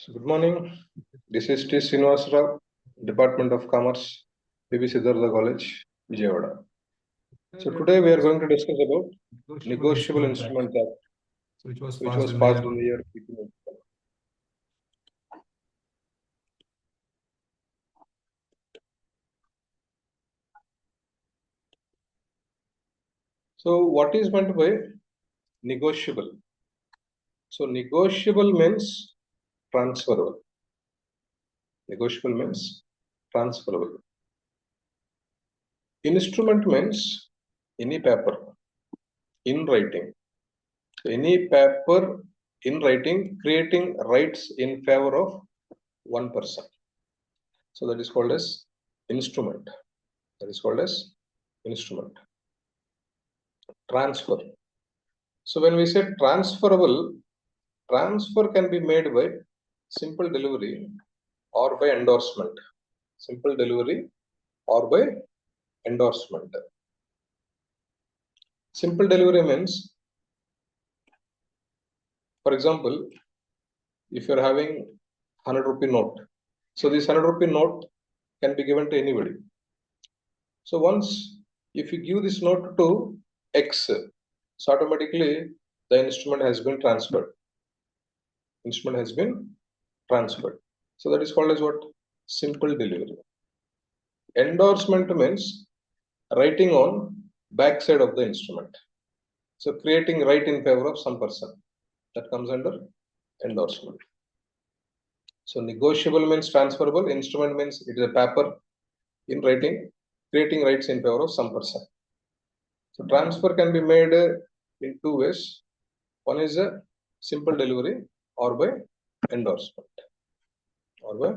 So good morning. This is T. Srinivas Rao, Department of Commerce, B.B. Siddhartha College, Vijayawada. So today we are going to discuss about Negotiable Instrument Act, which was which passed was in passed in the year 1887. So what is meant by negotiable? So negotiable means transferable. Negotiable means transferable. Instrument means any paper in writing. Any paper in writing creating rights in favor of one person. So that is called as instrument. That is called as instrument. Transfer. So when we say transferable, transfer can be made by simple delivery or by endorsement. Simple delivery or by endorsement. Simple delivery means, for example, if you're having 100 rupee note, so this 100 rupee note can be given to anybody. So once if you give this note to X, so automatically the instrument has been transferred. Instrument has been transferred. So that is called as what? Simple delivery. Endorsement means writing on back side of the instrument. So creating right in favor of some person. That comes under endorsement. So negotiable means transferable. Instrument means it is a paper in writing, creating rights in favor of some person. So transfer can be made in two ways. One is a simple delivery or by endorsement. Or by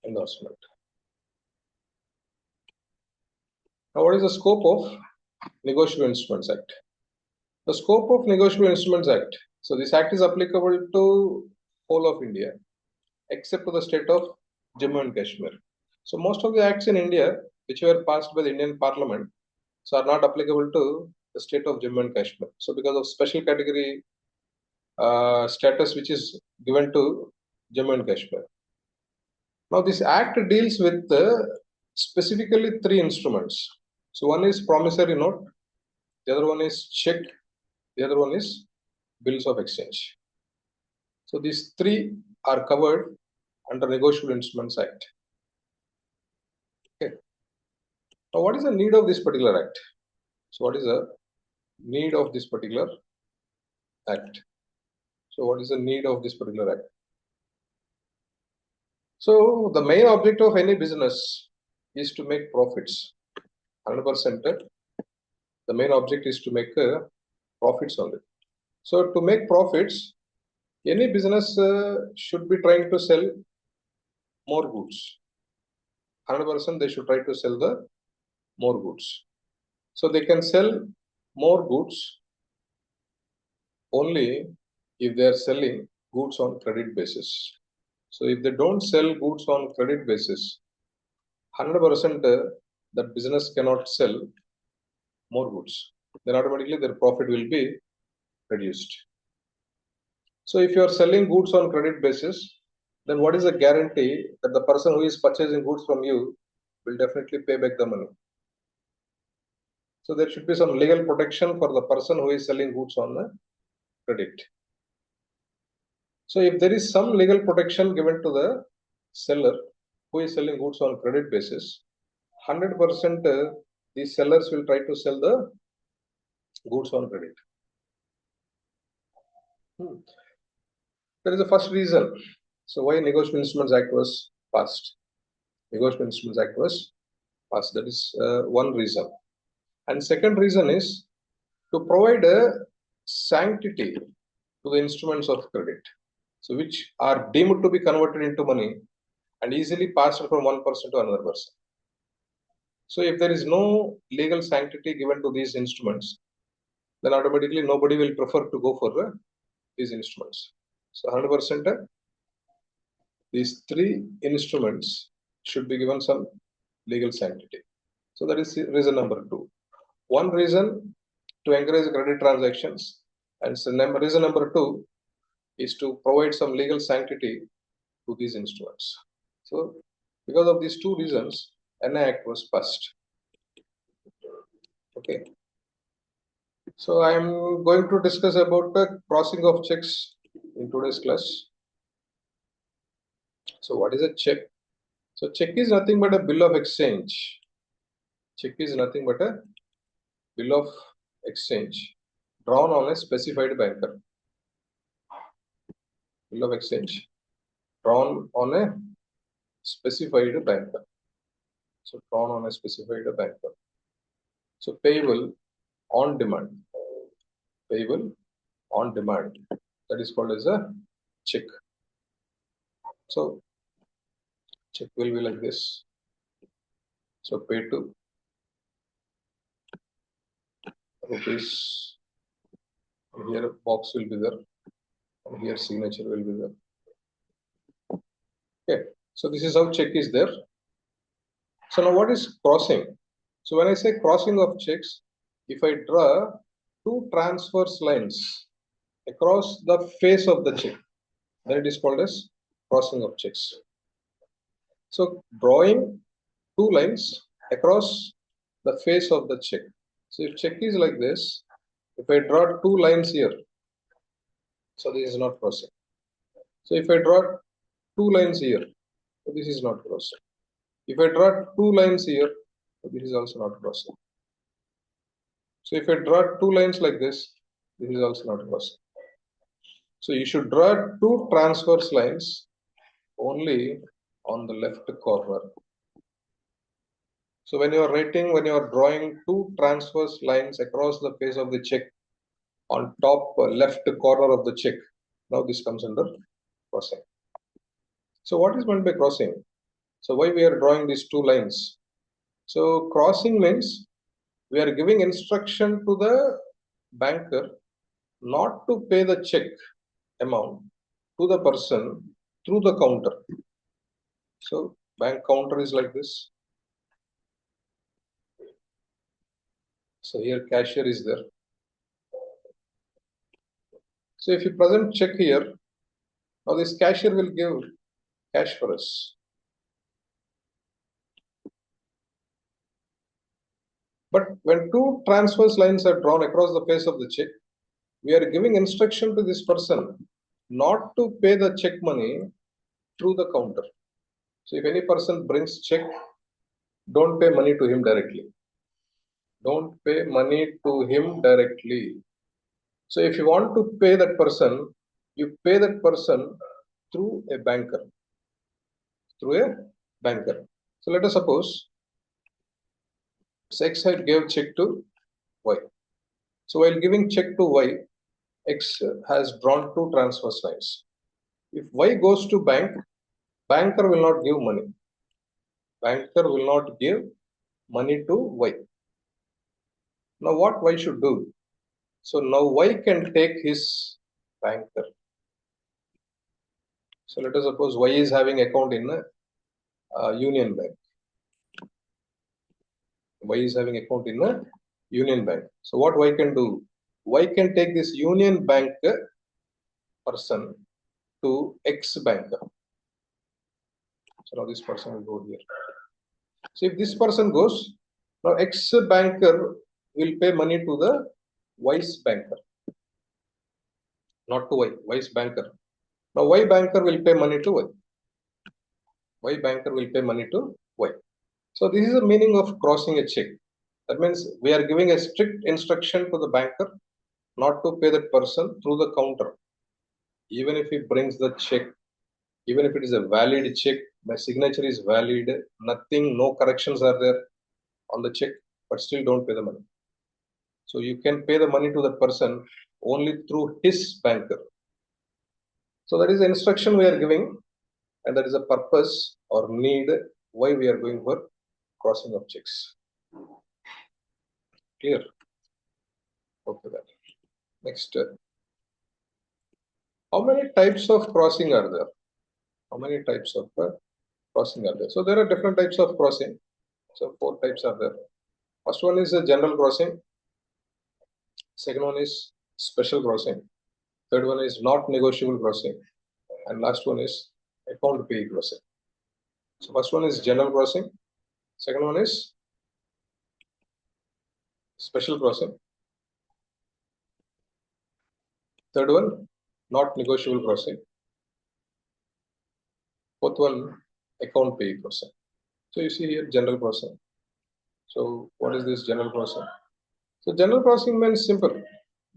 endorsement. Now, what is the scope of Negotiable Instruments Act? The scope of Negotiable Instruments Act. So this act is applicable to whole of India, except to the state of Jammu and Kashmir. So most of the acts in India, which were passed by the Indian Parliament, so are not applicable to the state of Jammu and Kashmir. So because of special category status which is given to Jammu and Kashmir. Now this act deals with specifically three instruments. So one is promissory note, the other one is check, the other one is bills of exchange. So these three are covered under Negotiable Instruments Act. Okay. Now what is the need of this particular act? So what is the need of this particular act? So what is the need of this particular act? So the main objective of any business is to make profits. 100%. The main object is to make profits only. So to make profits, any business should be trying to sell more goods. 100% they should try to sell the more goods. So they can sell more goods only if they are selling goods on credit basis. So if they don't sell goods on credit basis, 100% that business cannot sell more goods. Then automatically their profit will be reduced. So if you are selling goods on credit basis, then what is the guarantee that the person who is purchasing goods from you will definitely pay back the money? So there should be some legal protection for the person who is selling goods on the credit. So if there is some legal protection given to the seller who is selling goods on credit basis, 100% these sellers will try to sell the goods on credit. That is the first reason. So why Negotiable Instruments Act was passed? Negotiable Instruments Act was passed. That is one reason. And second reason is to provide a sanctity to the instruments of credit, so which are deemed to be converted into money and easily passed from one person to another person. So if there is no legal sanctity given to these instruments, then automatically nobody will prefer to go for these instruments. So 100% these three instruments should be given some legal sanctity. So that is reason number two. One reason to encourage credit transactions, and so reason number two is to provide some legal sanctity to these instruments. So because of these two reasons, an act was passed. Okay. So I am going to discuss about the crossing of checks in today's class. So what is a check? So check is nothing but a bill of exchange. Check is nothing but a bill of exchange drawn on a specified banker. Bill of exchange drawn on a specified banker. So drawn on a specified banker. So payable on demand. Payable on demand. That is called as a check. So check will be like this. So pay to rupees. Here box will be there. And here signature will be there. Okay. So this is how check is there. So now what is crossing? So when I say crossing of checks, if I draw two transverse lines across the face of the check, then it is called as crossing of checks. So drawing two lines across the face of the check. So if check is like this, if I draw two lines here, so this is not crossing. So if I draw two lines here, so this is not crossing. If I draw two lines here, so this is also not crossing. So if I draw two lines like this is also not crossing. So you should draw two transverse lines only on the left corner. So when you are drawing two transverse lines across the face of the check on top left corner of the check, now this comes under crossing. So what is meant by crossing? So why we are drawing these two lines? So crossing means we are giving instruction to the banker not to pay the check amount to the person through the counter. So bank counter is like this. So here cashier is there. So if you present check here, now this cashier will give cash for us. But when two transverse lines are drawn across the face of the check, we are giving instruction to this person not to pay the check money through the counter. So if any person brings check, don't pay money to him directly. Don't pay money to him directly. So if you want to pay that person, you pay that person through a banker. Through a banker. So let us suppose X had gave check to Y. So while giving check to Y, X has drawn two transverse lines. If Y goes to bank, banker will not give money. Banker will not give money to Y. Now what Y should do? So now Y can take his banker. So let us suppose Y is having account in a Union Bank. Y is having account in a Union Bank. So what Y can do? Y can take this Union Bank person to X banker. So now this person will go here. So if this person goes, now X banker will pay money to the Y's banker, not to Y, Y's banker. Now Y banker will pay money to Y. Y banker will pay money to Y. So this is the meaning of crossing a check. That means we are giving a strict instruction to the banker not to pay that person through the counter. Even if he brings the check, even if it is a valid check, my signature is valid, nothing, no corrections are there on the check, but still don't pay the money. So you can pay the money to that person only through his banker. So that is the instruction we are giving, and that is a purpose or need why we are going for crossing of checks. Clear? Okay, that. Next, how many types of crossing are there? How many types of crossing are there? So there are different types of crossing. So 4 types are there. First one is a general crossing. Second one is special crossing. Third one is not negotiable crossing. And last one is account pay crossing. So first one is general crossing, second one is special crossing, third one not negotiable crossing, fourth one account pay crossing. So you see here general crossing. So what is this general crossing? So general crossing means simple,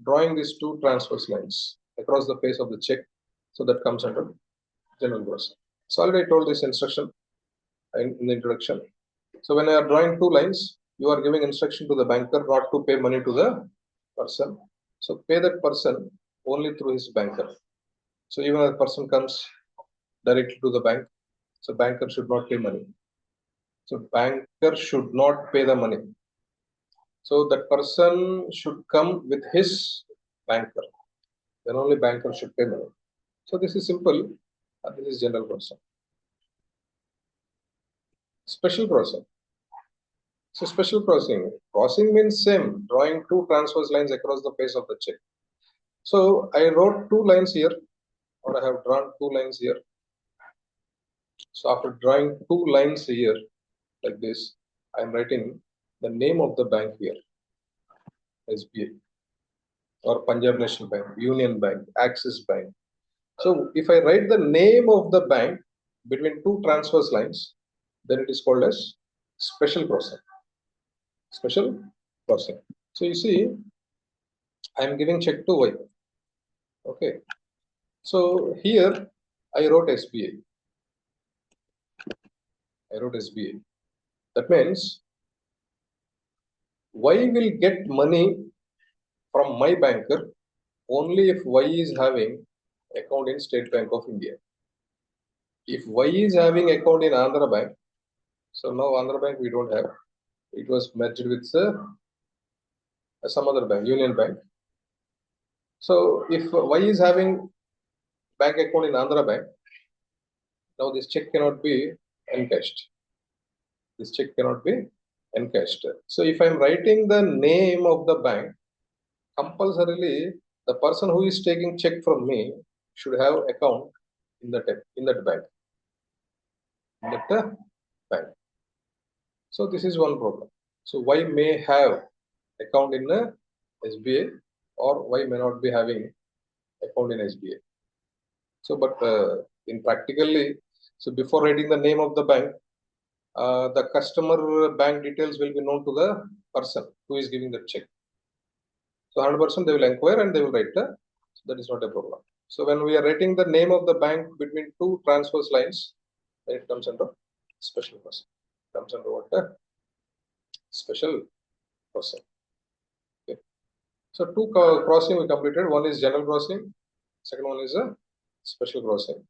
drawing these two transverse lines across the face of the check. So that comes under general crossing. So already I told this instruction in the introduction. So when you are drawing two lines, you are giving instruction to the banker not to pay money to the person. So pay that person only through his banker. So even if a person comes directly to the bank, so banker should not pay money. So banker should not pay the money. So that person should come with his banker. Then only banker should pay money. So this is simple. This is general crossing. Special crossing. So special crossing. Crossing means same, drawing two transverse lines across the face of the check. So I wrote two lines here, or I have drawn two lines here. So after drawing two lines here, like this, I am writing the name of the bank here, SBI, or Punjab National Bank, Union Bank, Axis Bank. So if I write the name of the bank between two transverse lines, then it is called as special crossing. Special crossing. So you see, I am giving check to Y. Okay. So here I wrote SBI. I wrote SBI. That means Y will get money from my banker only if Y is having account in State Bank of India. If Y is having account in Andhra Bank, so now Andhra Bank we don't have. It was merged with some other bank, Union Bank. So if Y is having bank account in Andhra Bank, now this check cannot be encashed. This check cannot be encashed. So if I'm writing the name of the bank, compulsorily the person who is taking check from me should have account in that bank. In that bank. So this is one problem. So Y may have account in SBA or Y may not be having account in SBA. So but in practically, so before writing the name of the bank, the customer bank details will be known to the person who is giving the check. So 100% they will inquire and they will write the, so that is not a problem. So when we are writing the name of the bank between two transverse lines, then it comes under special crossing. Comes under what? Special crossing. Okay. So two crossing we completed. One is general crossing. Second one is a special crossing.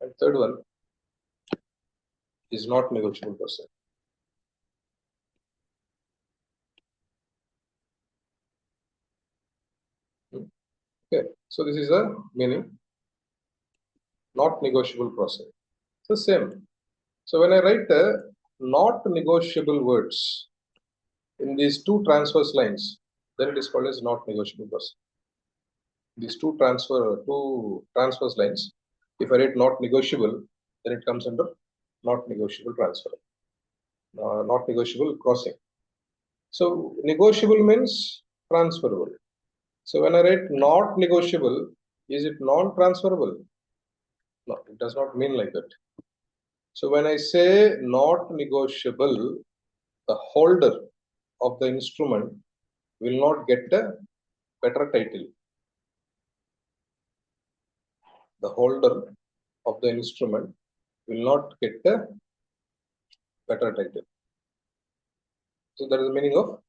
And third one is not negotiable crossing. Okay. So this is a meaning. Not negotiable crossing. So same. So when I write not negotiable words in these two transverse lines, then it is called as not negotiable crossing. These two transverse lines, if I write not negotiable, then it comes under not negotiable transfer, not negotiable crossing. So negotiable means transferable. So when I write not negotiable, is it non-transferable? No, it does not mean like that. So when I say not negotiable, the holder of the instrument will not get a better title. The holder of the instrument will not get a better title. So that is the meaning of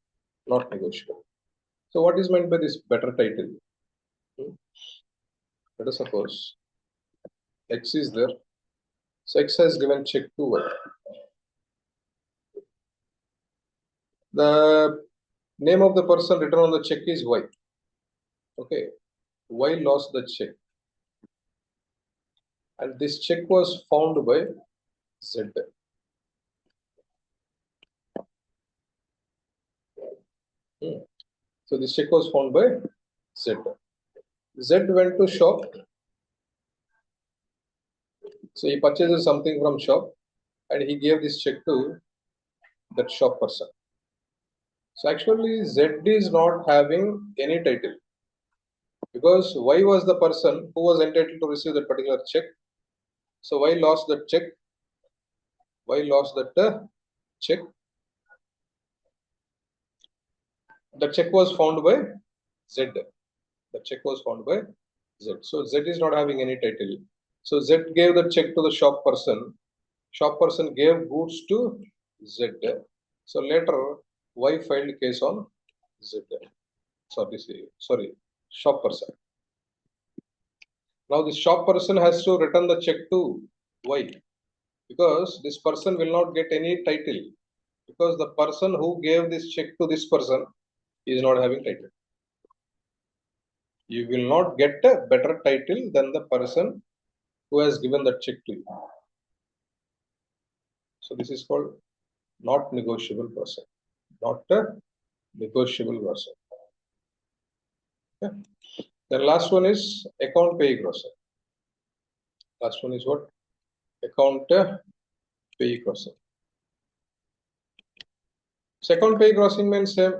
not negotiable. So what is meant by this better title? Let us suppose X is there. So X has given check to Y. The name of the person written on the check is Y. Okay. Y lost the check. And this check was found by Z. So this check was found by Z. Z went to shop So he purchases something from shop and he gave this check to that shop person. So actually Z is not having any title because Y was the person who was entitled to receive that particular check. So Y lost that check. Y lost that check. The check was found by Z. The check was found by Z. So Z is not having any title. So Z gave the check to the shop person. Shop person gave goods to Z. So later Y filed case on Z. Sorry, shop person. Now this shop person has to return the check to Y because this person will not get any title because the person who gave this check to this person is not having title. You will not get a better title than the person who has given that check to you. So this is called not negotiable person. Not a negotiable person. Okay. The last one is account pay crossing. Last one is what? Account pay crossing. So account pay crossing means same.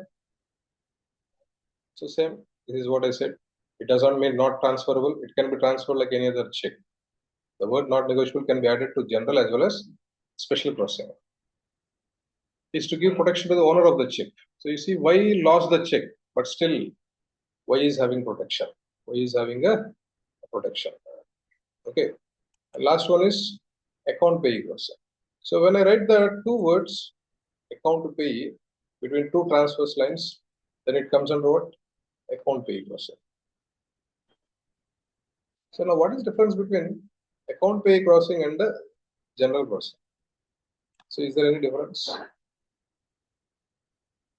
So same. This is what I said. It does not mean not transferable. It can be transferred like any other check. The word not negotiable can be added to general as well as special crossing. Is to give protection to the owner of the check. So you see, Y lost the check, but still Y is having protection. Y is having a protection. Okay. And last one is account pay crossing. So when I write the two words account pay between two transverse lines, then it comes under what? Account pay crossing. So now what is the difference between account pay crossing and the general crossing? So is there any difference?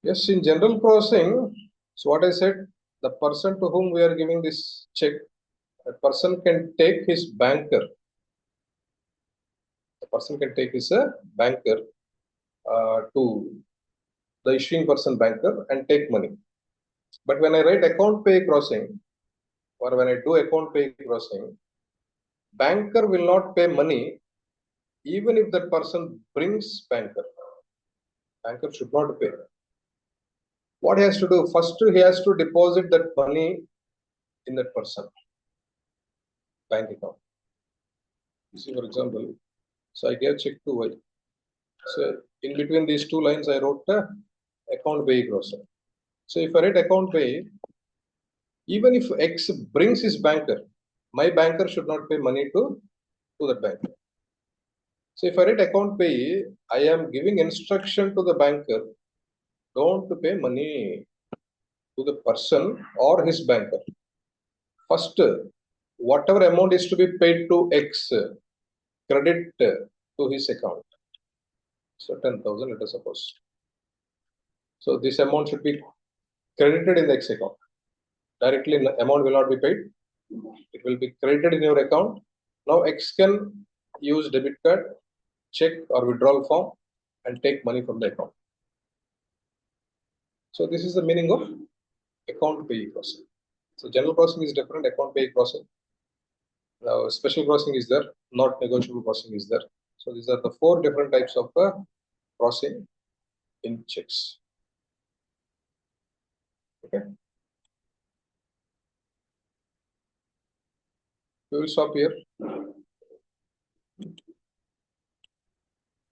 Yes, in general crossing, so what I said, the person to whom we are giving this check, the person can take his banker. The person can take his banker to the issuing person banker and take money. But when I write account pay crossing, or when I do account pay crossing, banker will not pay money even if that person brings banker. Banker should not pay. What he has to do? First, he has to deposit that money in that person bank account. You see, for example, so I gave check to Y. So in between these two lines, I wrote account pay crossing. So if I write account pay, even if X brings his banker, my banker should not pay money to that banker. So if I write account pay, I am giving instruction to the banker, don't pay money to the person or his banker. First, whatever amount is to be paid to X, credit to his account. So 10,000, let us suppose. So this amount should be credited in the X account. Directly, the amount will not be paid. It will be credited in your account. Now X can use debit card, check or withdrawal form and take money from the account. So this is the meaning of account pay crossing. So general crossing is different, account pay crossing. Now special crossing is there, not negotiable crossing is there. So these are the four different types of crossing in checks. Okay. We will stop here.